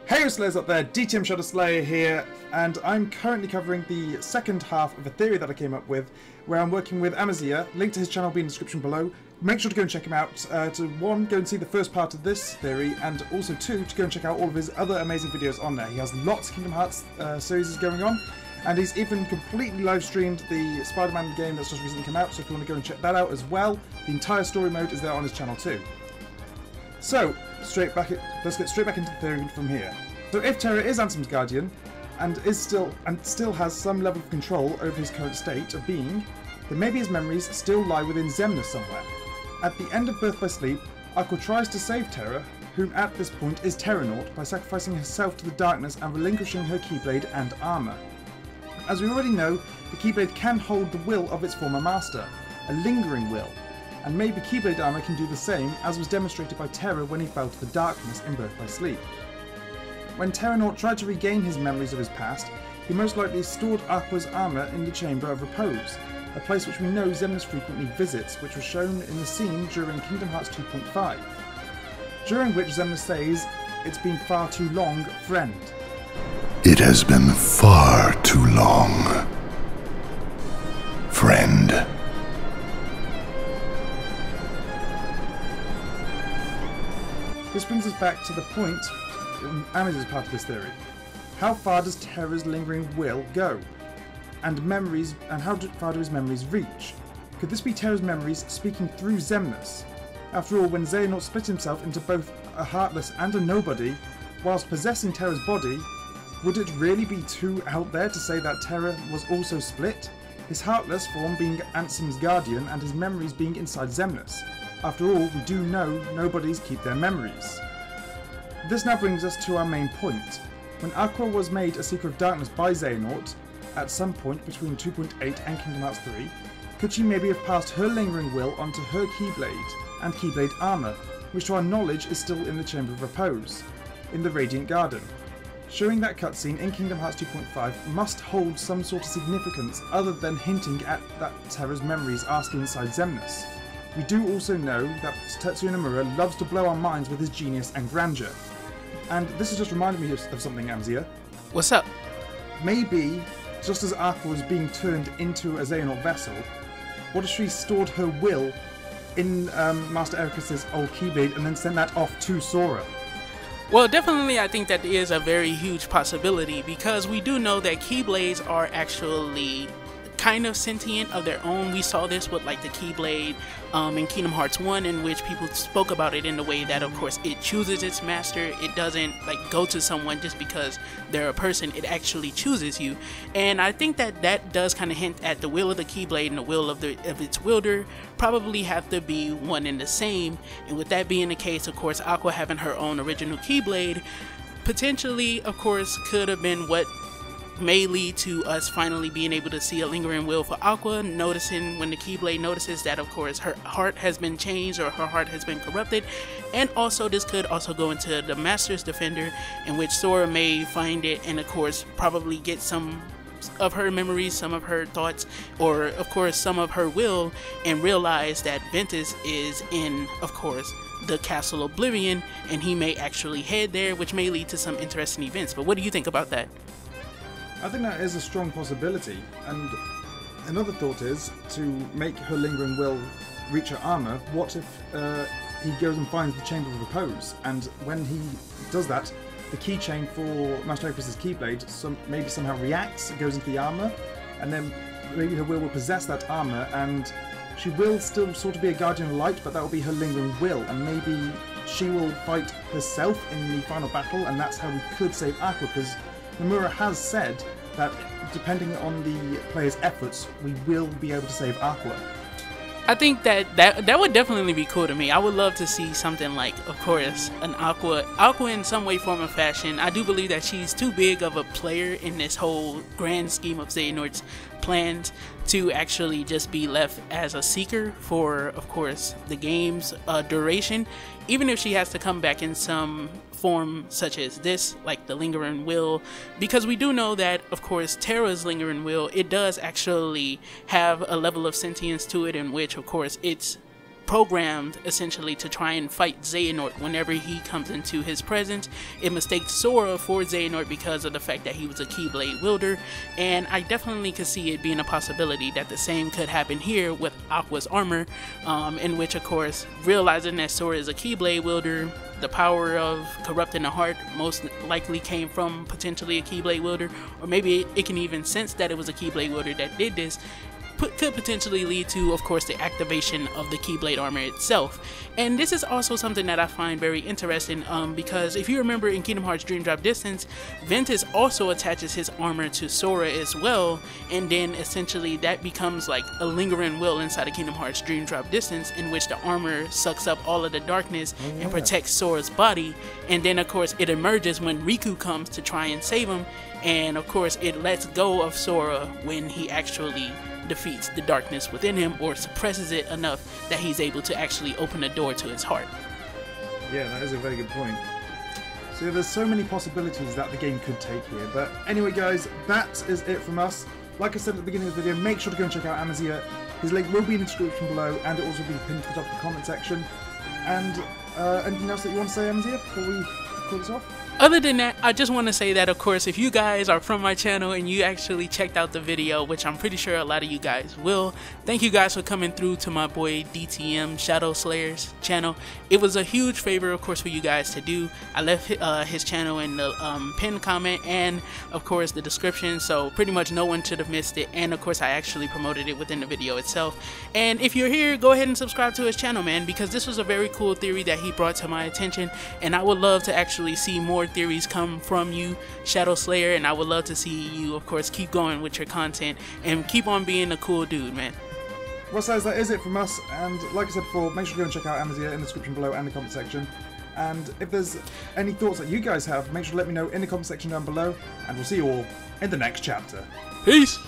Hey Slayers up there, DTM Shadow Slayer here, and I'm currently covering the second half of a theory that I came up with, where I'm working with Amaziah. Link to his channel will be in the description below. Make sure to go and check him out, to one, go and see the first part of this theory, and also two, to go and check out all of his other amazing videos on there. He has lots of Kingdom Hearts series going on, and he's even completely live streamed the Spider-Man game that's just recently come out, so if you want to go and check that out as well, the entire story mode is there on his channel too. So, let's get straight back into the theory from here. So if Terra is Ansem's guardian, and still has some level of control over his current state of being, then maybe his memories still lie within Xemnas somewhere. At the end of Birth by Sleep, Aqua tries to save Terra, whom at this point is Terranaut, by sacrificing herself to the darkness and relinquishing her Keyblade and armour. As we already know, the Keyblade can hold the will of its former master, a lingering will, and maybe Keyblade armour can do the same, as was demonstrated by Terra when he fell to the darkness in Birth by Sleep. When Terranaut tried to regain his memories of his past, he most likely stored Aqua's armour in the Chamber of Repose, a place which we know Xemnas frequently visits, which was shown in the scene during Kingdom Hearts 2.5, during which Xemnas says, "It's been far too long, friend." It has been far too long, friend. This brings us back to the point in Amaziah's part of this theory. How far does Terra's lingering will go? And how far do his memories reach? Could this be Terra's memories speaking through Xemnas? After all, when Xehanort split himself into both a Heartless and a Nobody, whilst possessing Terra's body, would it really be too out there to say that Terra was also split? His Heartless form being Ansem's guardian and his memories being inside Xemnas. After all, we do know Nobodies keep their memories. This now brings us to our main point. When Aqua was made a Seeker of Darkness by Xehanort, at some point between 2.8 and Kingdom Hearts 3, could she maybe have passed her lingering will onto her Keyblade and Keyblade armour, which to our knowledge is still in the Chamber of Repose, in the Radiant Garden? Showing that cutscene in Kingdom Hearts 2.5 must hold some sort of significance other than hinting at that Terra's memories are still inside Xemnas. We do also know that Tetsuya Nomura loves to blow our minds with his genius and grandeur. And this has just reminded me of something, Amaziah. What's up? Maybe, just as Aqua was being turned into a Xehanort vessel, what if she stored her will in Master Ericus's old Keyblade and then sent that off to Sora? Well, definitely I think that is a very huge possibility, because we do know that Keyblades are actually kind of sentient of their own. We saw this with like the Keyblade in Kingdom Hearts 1, in which people spoke about it in the way that, of course, it chooses its master. It doesn't like go to someone just because they're a person. It actually chooses you. And I think that that does kind of hint at the will of the Keyblade and the will of its wielder probably have to be one and the same. And with that being the case, of course, Aqua having her own original Keyblade potentially, of course, could have been what may lead to us finally being able to see a lingering will for Aqua, noticing when the Keyblade notices that, of course, her heart has been changed or her heart has been corrupted. And also this could also go into the Master's Defender, in which Sora may find it and, of course, probably get some of her memories, some of her thoughts, or of course some of her will, and realize that Ventus is in, of course, the Castle Oblivion, and he may actually head there, which may lead to some interesting events. But what do you think about that? I think that is a strong possibility, and another thought is to make her lingering will reach her armour. What if he goes and finds the Chamber of Repose, and when he does that, the keychain for Master Ericus's Keyblade maybe somehow reacts, it goes into the armour, and then maybe her will possess that armour, and she will still sort of be a guardian of light, but that will be her lingering will, and maybe she will fight herself in the final battle, and that's how we could save Aqua, because Nomura has said that depending on the player's efforts, we will be able to save Aqua. I think that would definitely be cool to me. I would love to see something like, of course, an Aqua in some way, form, or fashion. I do believe that she's too big of a player in this whole grand scheme of Xehanort's plans to actually just be left as a seeker for, of course, the game's duration. Even if she has to come back in some form such as this, like the lingering will, because we do know that, of course, Terra's lingering will, it does actually have a level of sentience to it, in which, of course, it's programmed essentially to try and fight Xehanort whenever he comes into his presence. It mistakes Sora for Xehanort because of the fact that he was a Keyblade wielder, and I definitely could see it being a possibility that the same could happen here with Aqua's armor, in which of course realizing that Sora is a Keyblade wielder, the power of corrupting the heart most likely came from potentially a Keyblade wielder, or maybe it can even sense that it was a Keyblade wielder that did this. Could potentially lead to, of course, the activation of the Keyblade armor itself. And this is also something that I find very interesting, because if you remember in Kingdom Hearts Dream Drop Distance, Ventus also attaches his armor to Sora as well, and then essentially that becomes like a lingering will inside of Kingdom Hearts Dream Drop Distance, in which the armor sucks up all of the darkness and protects Sora's body. And then of course it emerges when Riku comes to try and save him, and of course it lets go of Sora when he actually defeats the darkness within him, or suppresses it enough that he's able to actually open the door to his heart. Yeah, that is a very good point. So there's so many possibilities that the game could take here. But anyway guys, that is it from us. Like I said at the beginning of the video, make sure to go and check out Amaziah. His link will be in the description below, and it will also be pinned to the top of the comment section. And anything else that you want to say, Amaziah, before we call this off? Other than that, I just want to say that, of course, if you guys are from my channel and you actually checked out the video, which I'm pretty sure a lot of you guys will, thank you guys for coming through to my boy DTM Shadow Slayer's channel. It was a huge favor, of course, for you guys to do. I left his channel in the pinned comment and, of course, the description, so pretty much no one should have missed it. And, of course, I actually promoted it within the video itself. And if you're here, go ahead and subscribe to his channel, man, because this was a very cool theory that he brought to my attention, and I would love to actually see more theories come from you, Shadow Slayer, and I would love to see you, of course, keep going with your content and keep on being a cool dude, man. Well, guys, that is it from us, and like I said before, make sure to go and check out Amaziah in the description below and the comment section. And if there's any thoughts that you guys have, make sure to let me know in the comment section down below, and we'll see you all in the next chapter. Peace!